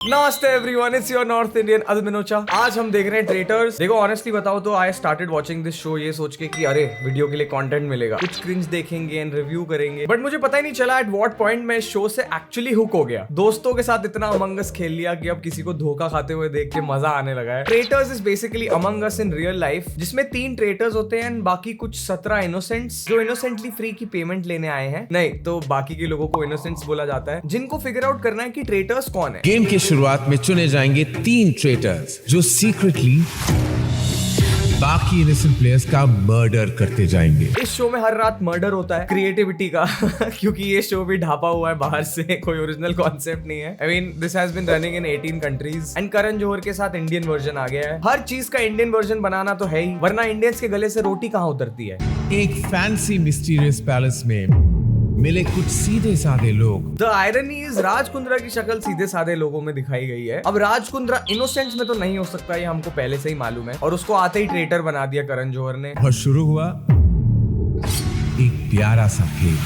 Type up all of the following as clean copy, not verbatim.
नमस्ते everyone, it's your north Indian अदमिनोचा। आज हम देख रहे हैं ट्रेटर्स। देखो ऑनेस्टली बताओ तो I started watching this show ये सोच के कि अरे वीडियो के लिए कंटेंट मिलेगा, कुछ क्रिंज देखेंगे एंड रिव्यू करेंगे, बट मुझे पता ही नहीं चला एट व्हाट पॉइंट मैं इस शो से एक्चुअली हुक हो गया। दोस्तों के साथ इतना अमंग अस खेल लिया कि अब किसी को धोखा खाते हुए देख के मजा आने लगा है। Traitors is basically among us in real life, जिसमें 3 ट्रेटर्स होते हैं एंड बाकी कुछ 17 इनोसेंट्स जो इनोसेंटली फ्री की पेमेंट लेने आए हैं। नहीं तो बाकी के लोगों को इनोसेंट्स बोला जाता है, जिनको फिगर आउट करना है कि ट्रेटर्स कौन है। गेम की शुरुआत में चुने जाएंगे 3 ट्रेटर्स जो सीक्रेटली बाकी इनोसेंट प्लेयर्स का मर्डर करते जाएंगे। इस शो में हर रात मर्डर होता है क्रिएटिविटी का क्योंकि ये शो भी ढापा हुआ है बाहर से, कोई ओरिजिनल कॉन्सेप्ट नहीं है। I mean this has been running in 18 countries and Karan Johar के साथ इंडियन वर्जन आ गया है। हर चीज का इंडियन वर्जन बनाना तो है ही, वरना इंडियंस के गले से रोटी कहाँ उतरती है। एक फैंसी मिस्टीरियस पैलेस में मिले कुछ सीधे साधे लोग। The irony is Raj Kundra की शक्ल सीधे साधे लोगों में दिखाई गई है। अब राज कुंद्रा इनोसेंट्स में तो नहीं हो सकता, ये हमको पहले से ही मालूम है, और उसको आते ही ट्रेटर बना दिया करण जौहर ने। और शुरू हुआ एक प्यारा सा खेल।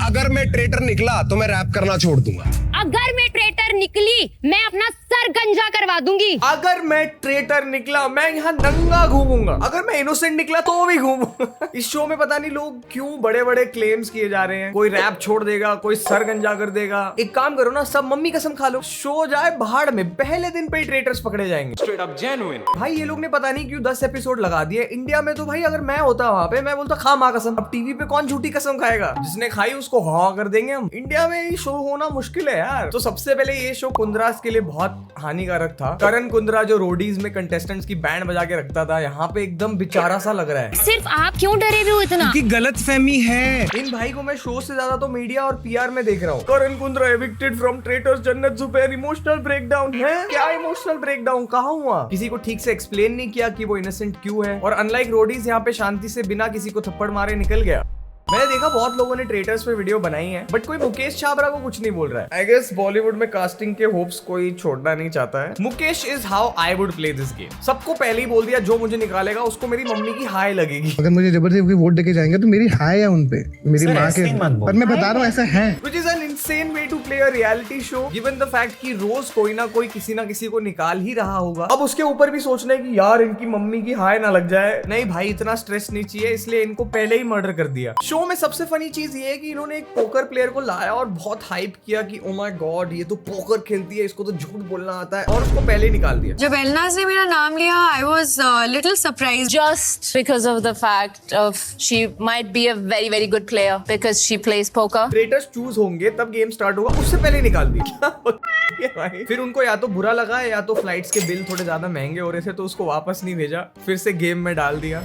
अगर मैं ट्रेटर निकला तो मैं रैप करना छोड़ दूंगा। अगर मैं ट्रेटर निकली मैं अपना सर गंजा करवा दूंगी। अगर मैं ट्रेटर निकला मैं यहाँ नंगा घूमूंगा। अगर मैं इनोसेंट निकला तो भी घूमूंगा। इस शो में पता नहीं लोग क्यों बड़े बड़े क्लेम्स किए जा रहे हैं। कोई रैप छोड़ देगा, कोई सर गंजा कर देगा। एक काम करो ना, सब मम्मी कसम खा लो, शो जाए भाड़ में, पहले दिन पे ही ट्रेटर्स पकड़े जाएंगे। Straight up genuine. भाई ये लोग ने पता नहीं क्यों 10 एपिसोड लगा दिए। इंडिया में तो भाई अगर मैं होता वहां पे, मैं बोलता खा माँ कसम। अब टीवी पे कौन झूठी कसम खाएगा? जिसने खाई उसको हाँ कर देंगे हम। इंडिया में ये शो होना मुश्किल है यार। तो सबसे पहले ये शो कुंद्रास के लिए बहुत हानिकारक था। करण कुंद्रा जो रोडीज में कंटेस्टेंट्स की बैंड बजा के रखता था, यहाँ पे एकदम बेचारा सा लग रहा है। सिर्फ आप क्यों डरे हुए हो इतना? की गलतफहमी है। इन भाई को मैं शो से ज्यादा तो मीडिया और पीआर में देख रहा हूँ। करण कुंद्रा एविक्टेड फ्रॉम ट्रेटर्स, जन्नत जुबैर इमोशनल ब्रेकडाउन है। क्या इमोशनल ब्रेकडाउन? कहाँ हुआ? किसी को ठीक से एक्सप्लेन नहीं किया कि वो इनोसेंट क्यों है, और अनलाइक रोडीज यहाँ पे शांति से बिना किसी को थप्पड़ मारे निकल गया। मैंने देखा बहुत लोगों ने ट्रेटर्स पे वीडियो बनाई है, बट कोई मुकेश छाबरा को कुछ नहीं बोल रहा है। आई गेस बॉलीवुड में कास्टिंग के होप्स कोई छोड़ना नहीं चाहता है। Mukesh is how I would play this game. सबको पहले ही बोल दिया जो मुझे निकालेगा उसको मेरी मम्मी की हाय लगेगी। अगर मुझे जबरदस्ती वोट देके जाएंगे तो मेरी हाय है उनपे, मेरी माँ के। पर मैं बता रहा हूँ ऐसा है। Which is an insane way to play a reality show, given the fact कि रोज कोई ना कोई किसी ना किसी को निकाल ही रहा होगा। अब उसके ऊपर भी सोचना है कि यार इनकी मम्मी की हाय ना लग जाए। नहीं भाई, इतना स्ट्रेस नहीं चाहिए, इसलिए इनको पहले ही मर्डर कर दिया। शो में सबसे फनी चीज ये है कि इन्होंने एक पोकर प्लेयर को लाया और बहुत हाइप किया कि ओ माय गॉड ये तो पोकर खेलती है, इसको तो झूठ बोलना आता है, और उसको पहले ही निकाल दिया। जब एलनाज ने मेरा नाम लिया, I was little surprised. Just because of the fact of she might be a very very good player because she plays poker. Traitors choose होंगे तब गेम स्टार्ट होगा, उससे पहले निकाल दिया। क्या होता है भाई? फिर उनको या तो बुरा लगा या तो फ्लाइट्स के बिल थोड़े ज्यादा महंगे हो रहे थे तो उसको वापस नहीं भेजा, फिर से गेम में डाल दिया।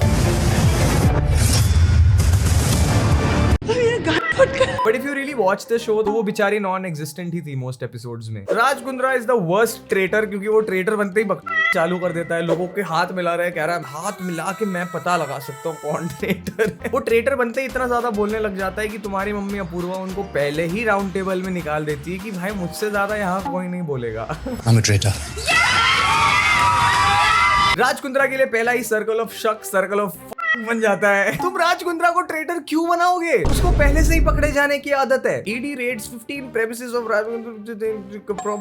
But if you really watch the show तो वो बेचारी नॉन एग्जिस्टेंट ही थी मोस्ट एपिसोड्स में। Raj Kundra is the worst traitor, क्योंकि वो ट्रेटर बनते ही चालू कर देता है, लोगों के हाथ मिला रहा है, कह रहा है हाथ मिला के मैं पता लगा सकता हूँ कौन ट्रेटर है। वो ट्रेटर बनते ही इतना ज्यादा बोलने लग जाता है कि तुम्हारी मम्मी अपूर्वा उनको पहले ही राउंड टेबल में निकाल देती है कि भाई मुझसे ज्यादा यहाँ कोई नहीं बोलेगा। I'm a traitor. Raj Kundra के लिए पहला ही सर्कल ऑफ शक, सर्कल ऑफ बन जाता है। तुम राज कुंद्रा को ट्रेटर क्यों बनाओगे? उसको पहले से ही पकड़े जाने की आदत है। ED raids 15 premises of Raj Kundra.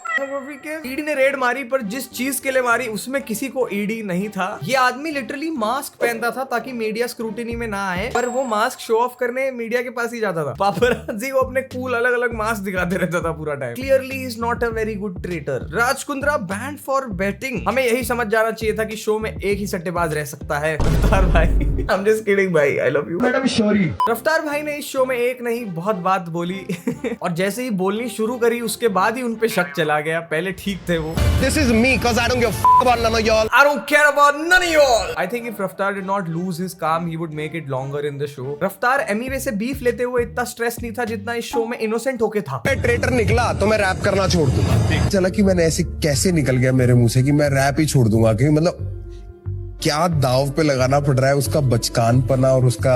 ED ने रेड मारी, पर जिस चीज के लिए मारी उसमें किसी को ईडी नहीं था। ये आदमी लिटरली मास्क पहनता था ताकि मीडिया स्क्रूटिनी में ना आए, पर वो मास्क शो ऑफ करने मीडिया के पास ही जाता था। पापराजी को अपने कूल अलग अलग मास्क दिखाते रहता था पूरा time. Clearly is not a very good traitor. Raj Kundra band for batting. हमें यही समझ जाना चाहिए था कि शो में एक ही सट्टेबाज रह सकता है, रफ्तार भाई। I'm just kidding भाई, I love you। Madam sorry. रफ्तार भाई ने इस शो में एक नहीं बहुत बात बोली और जैसे ही बोलनी शुरू करी उसके बाद ही उनपे शक चला गया। पहले ठीक थे वो। This is me, cause I don't give a f about none of y'all. I don't care about none of y'all. I think if Raftar did not lose his calm, he would make it longer in the show. रफ्तार एमीवे से beef लेते हुए इतना stress नहीं था जितना इस show में इनोसेंट होके था। मैं ट्रेटर निकला तो मैं रैप करना छोड़ दूंगा। चला कि मैंने ऐसे कैसे निकल गया मेरे मुंह से कि मैं रैप ही छोड़ दूंगा, क्योंकि मतलब क्या दाव पे लगाना पड़ रहा है उसका बचकानपना और उसका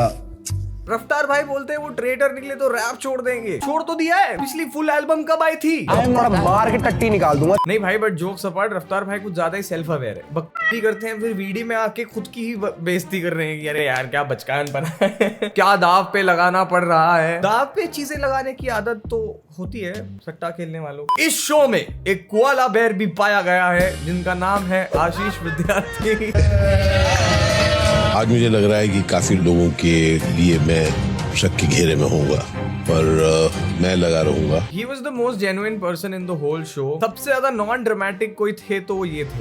रफ्तार भाई बोलते हैं वो ट्रेटर निकले तो रैप छोड़ देंगे। छोड़ तो दिया है, पिछली फुल एल्बम कब आई थी? मार के टट्टी निकाल दूंगा। नहीं भाई, बट जोक्स अपार्ट, रफ्तार भाई कुछ ज्यादा ही सेल्फ अवेयर है। बकवास करते हैं, फिर वीडियो में आके खुद की ही बेइज्जती कर रहे हैं कि अरे यार क्या बचकान बना है क्या दाव पे लगाना पड़ रहा है। दाव पे चीजें लगाने की आदत तो होती है सट्टा खेलने वालों को। इस शो में एक कोआला बेयर भी पाया गया है जिनका नाम है आशीष विद्यार्थी। आज मुझे लग रहा है कि काफी लोगों के लिए मैं शक के घेरे में होऊंगा, पर मैं लगा रहूंगा। He was the most genuine person in the whole show। सबसे ज्यादा नॉन ड्रामेटिक कोई थे तो वो ये थे।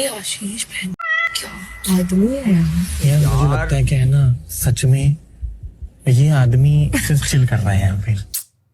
आशीष क्या आदमी है यार, मुझे लगता है कि है ना, सच में ये आदमी सिर्फ चिल कर रहा है यहाँ पे।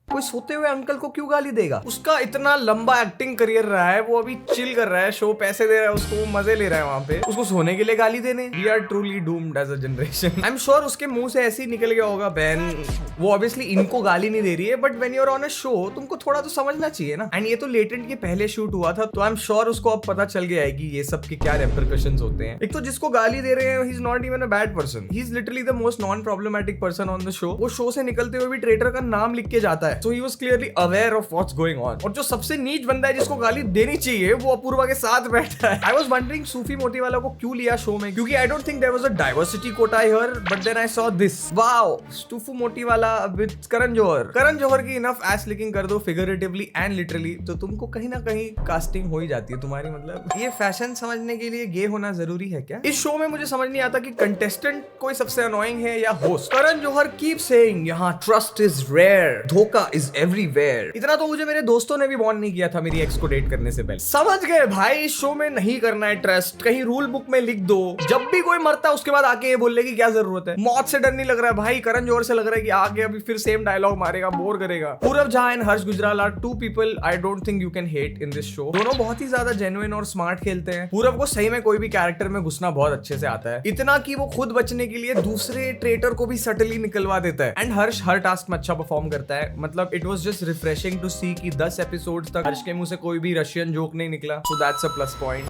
कोई सोते हुए अंकल को क्यों गाली देगा? उसका इतना लंबा एक्टिंग करियर रहा है, वो अभी चिल कर रहा है, शो पैसे दे रहा है उसको, वो मजे ले रहा है वहाँ पे, उसको सोने के लिए गाली देने। We are truly doomed as a generation। I'm sure उसके मुंह से ऐसे ही निकल गया होगा बहन, वो ऑब्वियसली इनको गाली नहीं दे रही है, but when you're on a show तुमको थोड़ा तो समझना चाहिए ना। एंड ये तो लेटेंट के पहले शूट हुआ था, तो I'm sure उसको अब पता चल गया है कि ये सब के क्या repercussions होते हैं। एक तो जिसको गाली दे रहे हैं, he's not even a bad person, he's literally the most non-problematic person on the show। वो शो से निकलते हुए भी ट्रेटर का नाम लिख के जाता है, so he was clearly aware of what's going on। और जो सबसे नीच बंदा है जिसको गाली देनी चाहिए, वो अपूर्वा के साथ बैठा है। I was wondering सूफी मोती वाला को क्यों लिया शो में, क्योंकि I don't think there was a diversity quota here, but then I saw this। Wow, सूफी मोती वाला with करण जौहर। करण जौहर की enough ass licking कर दो figuratively and literally, तो तुमको कहीं ना कहीं कास्टिंग हो ही जाती है तुम्हारी। मतलब ये फैशन समझने के लिए गे होना जरूरी है क्या? इस शो में मुझे समझ नहीं आता कि कंटेस्टेंट कोई सबसे अनोइंग है या host. Karan Johar keep saying यहाँ ट्रस्ट इज रेयर, धोखा इज एवरीवेयर। इतना तो मुझे मेरे दोस्तों ने भी वार्न नहीं किया था मेरी एक्स को डेट करने से पहले। समझ गए भाई, इस शो में नहीं करना है ट्रस्ट, कहीं रूल बुक में लिख दो। जब भी कोई मरता है उसके बाद आके ये बोलने की क्या जरूरत है? मौत से डर नहीं लग रहा है भाई? करण जौहर से लग रहा है कि आगे अभी फिर सेम डायलॉग मारेगा, बोर करेगा। Purab Jha and Harsh Gujral are two people I don't think you can hate in this show. दोनों बहुत ही ज्यादा जेन्युइन और स्मार्ट खेलते हैं। पूरब को सही में कोई भी कैरेक्टर में घुसना बहुत अच्छे से आता है, इतना कि वो खुद बचने के लिए दूसरे ट्रेटर को भी सटली निकलवा देता है। एंड हर्ष हर टास्क में अच्छा परफॉर्म करता है। मतलब it was just refreshing to see कि 10 एपिसोड्स तक हर्ष के मुंह से कोई भी रशियन जोक नहीं निकला, so that's a plus point.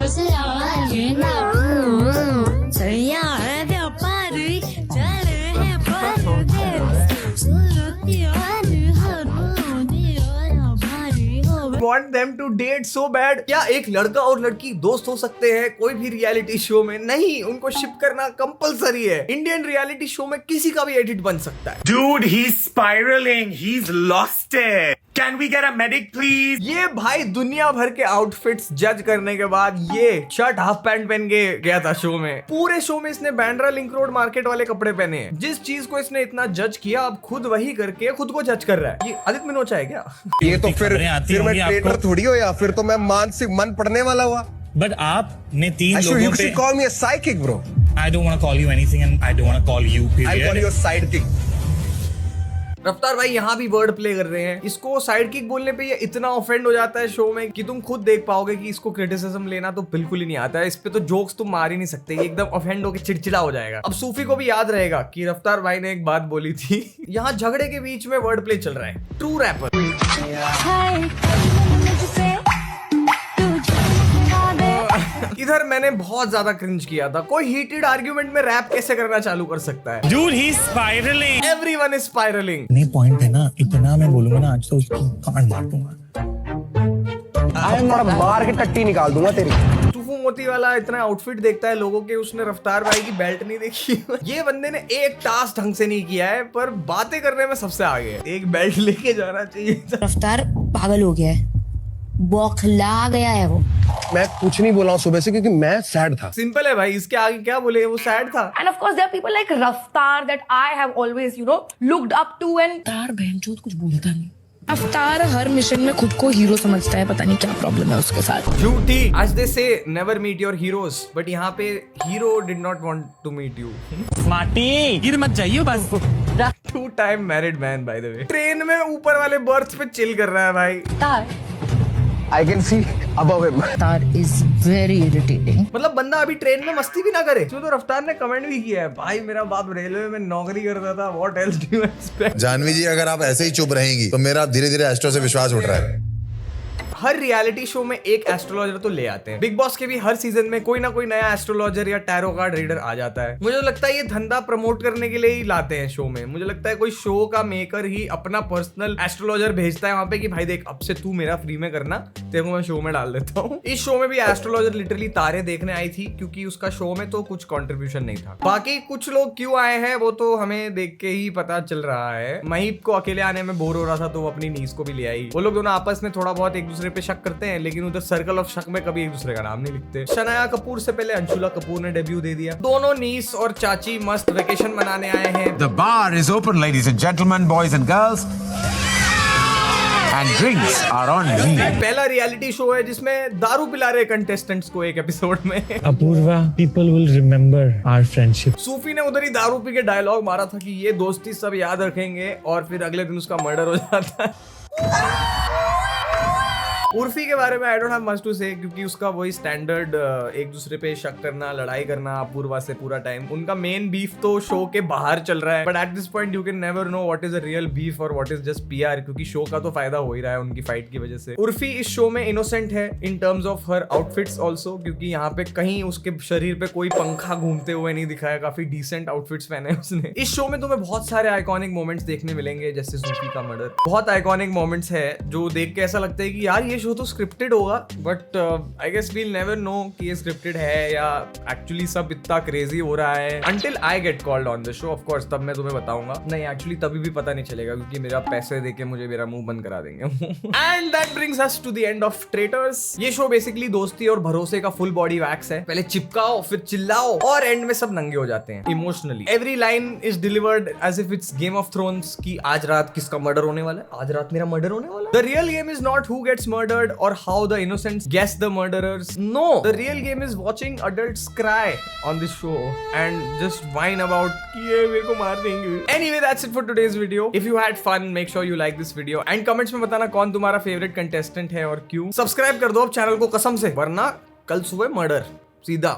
Want them to date so bad। क्या एक लड़का और लड़की दोस्त हो सकते हैं कोई भी रियलिटी शो में? नहीं, उनको शिप करना कंपलसरी है। इंडियन रियलिटी शो में किसी का भी एडिट बन सकता है। Dude, he's spiraling. He's lost it. Can we get a medic, please? ये भाई दुनिया भर के आउटफिट्स जज करने के बाद ये शर्ट हाफ पैंट पहन के गया था शो में। पूरे शो में इसने बैंड्रा लिंक रोड मार्केट वाले कपड़े पहने हैं। जिस चीज को इसने इतना जज किया, अब खुद वही करके खुद को जज कर रहा है। ये आदित्य मिनोचा है क्या? ये तो फिर मैं ट्रेटर थोड़ी हो, या फिर तो मैं मानसिक मन पढ़ने वाला हुआ। बट आपने 3 लोगों You पे should call me a psychic, bro। I don't want to call you anything and I don't want to call you I'll call period। you a sidekick। रफ्तार भाई यहाँ भी वर्ड प्ले कर रहे हैं। इसको साइड किक बोलने पे ये इतना ऑफेंड हो जाता है शो में कि तुम खुद देख पाओगे कि इसको क्रिटिसिज्म लेना तो बिल्कुल ही नहीं आता है। इस पे तो जोक्स तुम मार ही नहीं सकते, ये एकदम ऑफेंड होकर चिड़चिड़ा हो जाएगा। अब सूफी को भी याद रहेगा कि रफ्तार भाई ने एक बात बोली थी। यहाँ झगड़े के बीच में वर्ड प्ले चल रहा है। True rapper. इधर मैंने बहुत ज्यादा क्रिंज किया था। कोई हीटेड आर्ग्यूमेंट में रैप कैसे करना चालू कर सकता है? Dude, he's spiraling। Everyone is spiraling। नहीं, पॉइंट है ना, इतना मैं बोलूंगा ना आज तो उसकी कान मार दूंगा। मार के टट्टी निकाल दूंगा तेरी। टूफू मोती वाला इतना आउटफिट देखता है लोगों के, उसने रफ्तार भाई की बेल्ट नहीं देखी। ये बंदे ने एक टास्क ढंग से नहीं किया है, पर बातें करने में सबसे आगे है। एक बेल्ट लेके जाना चाहिए। रफ्तार पागल हो गया है, बौखला गया है वो। मैं कुछ नहीं बोला हूँ सुबह से, क्योंकि मैं सैड था। सिंपल है भाई, इसके आगे क्या बोले, वो सैड था। And of course there are people like Raftar that I have always looked up to and तार बहनचोद कुछ बोलता नहीं। अवतार हर मिशन में खुद को हीरो समझता है, पता नहीं क्या प्रॉब्लम है उसके साथ। झूठी। As they say never meet your heroes, but यहाँ पे hero did not want to meet you. Smarty गिर मत जाइए बस। 2 time married man by the way। Train में ऊपर वाले बर्थ पे चिल कर रहा है भाई। Tar। I can see above him। तार is very irritating। मतलब बंदा अभी ट्रेन में मस्ती भी ना करे। तो रफ्तार ने कमेंट भी किया है, भाई मेरा बाप रेलवे में नौकरी करता था, what else do you expect. Janhvi ji, अगर आप ऐसे ही चुप रहेंगी तो मेरा धीरे धीरे एस्ट्रो से विश्वास उठ रहा है। हर रियलिटी शो में एक एस्ट्रोलॉजर तो ले आते हैं। बिग बॉस के भी हर सीजन में कोई ना कोई नया एस्ट्रोलॉजर या टैरो कार्ड रीडर आ जाता है। मुझे लगता है ये धंधा प्रमोट करने के लिए ही लाते हैं शो में। मुझे लगता है कोई शो का मेकर ही अपना पर्सनल एस्ट्रोलॉजर भेजता है वहां पे कि भाई देख अब से तू मेरा फ्री में करना, तेरे को मैं शो में डाल देता हूँ। इस शो में भी एस्ट्रोलॉजर लिटरली तारे देखने आई थी क्योंकि उसका शो में तो कुछ कंट्रीब्यूशन नहीं था। बाकी कुछ लोग क्यों आए हैं वो तो हमें देख के ही पता चल रहा है। महीप को अकेले आने में बोर हो रहा था तो वो अपनी नीस को भी ले आई। वो लोग दोनों आपस में थोड़ा बहुत एक दूसरे पे शक करते हैं लेकिन उधर सर्कल ऑफ शक में कभी एक दूसरे का नाम नहीं लिखते। शनाया कपूर से पहले अंशुला कपूर ने डेब्यू दे दिया। दोनों नीस और चाची मस्त वेकेशन मनाने आए हैं। The bar is open, ladies and gentlemen, boys and girls. And drinks are on me. पहला रियलिटी शो है जिसमें दारू पिला रहे कंटेस्टेंट्स को एक एपिसोड में। Apurva, people will remember our friendship. सूफी ने उधर ही दारू पी के डायलॉग मारा था कि ये दोस्ती सब याद रखेंगे और फिर अगले दिन उसका मर्डर हो जाता है। उर्फी के बारे में I don't have much to say क्योंकि उसका वही स्टैंडर्ड एक दूसरे पे शक करना, लड़ाई करना अपूर्वा से पूरा टाइम। उनका मेन बीफ तो शो के बाहर चल रहा है but at this point you can never know what is a real beef और व्हाट इज जस्ट पीआर क्योंकि शो का तो फायदा हो ही रहा है उनकी फाइट की वजह से। उर्फी इस शो में इनोसेंट है in terms of her outfits also क्योंकि यहाँ पे कहीं उसके शरीर पे कोई पंखा घूमते हुए नहीं दिखाया। काफी डिसेंट आउटफिट्स पहने उसने। इस शो में तुम्हें बहुत सारे आइकॉनिक मोमेंट्स देखने मिलेंगे जैसे सूफी का मर्डर। बहुत आइकॉनिक मोमेंट्स है जो देख के ऐसा लगता है कि यार ये शो तो स्क्रिप्टेड होगा but I guess we'll never know कि ये स्क्रिप्टेड है या एक्चुअली सब इतना क्रेजी हो रहा है until I get called on the show. Of course तब मैं तुम्हें बताऊंगा। नहीं एक्चुअली तभी भी पता नहीं चलेगा क्योंकि मेरा पैसे देके मुझे मेरा मुंह बंद करा देंगे। And that brings us to the end of traitors. ये शो बेसिकली दोस्ती और भरोसे का फुल बॉडी वैक्स है। पहले चिपकाओ फिर चिल्लाओ और एंड में सब नंगे हो जाते हैं emotionally. Every line is delivered as if it's Game of Thrones की आज रात किसका मर्डर होने वाला है, आज रात मेरा मर्डर होने वाला है। The real game is not who gets murdered और how the innocents guess the murderers. No, the real game is watching adults cry on this show and just whine about कि ये मेरे को मार देंगे। Anyway, that's it for today's video. If you had fun, make sure you like this video and comments में बताना कौन तुम्हारा favorite contestant है और क्यों। Subscribe कर दो अब चैनल को कसम से, वरना कल सुबह मर्डर सीधा।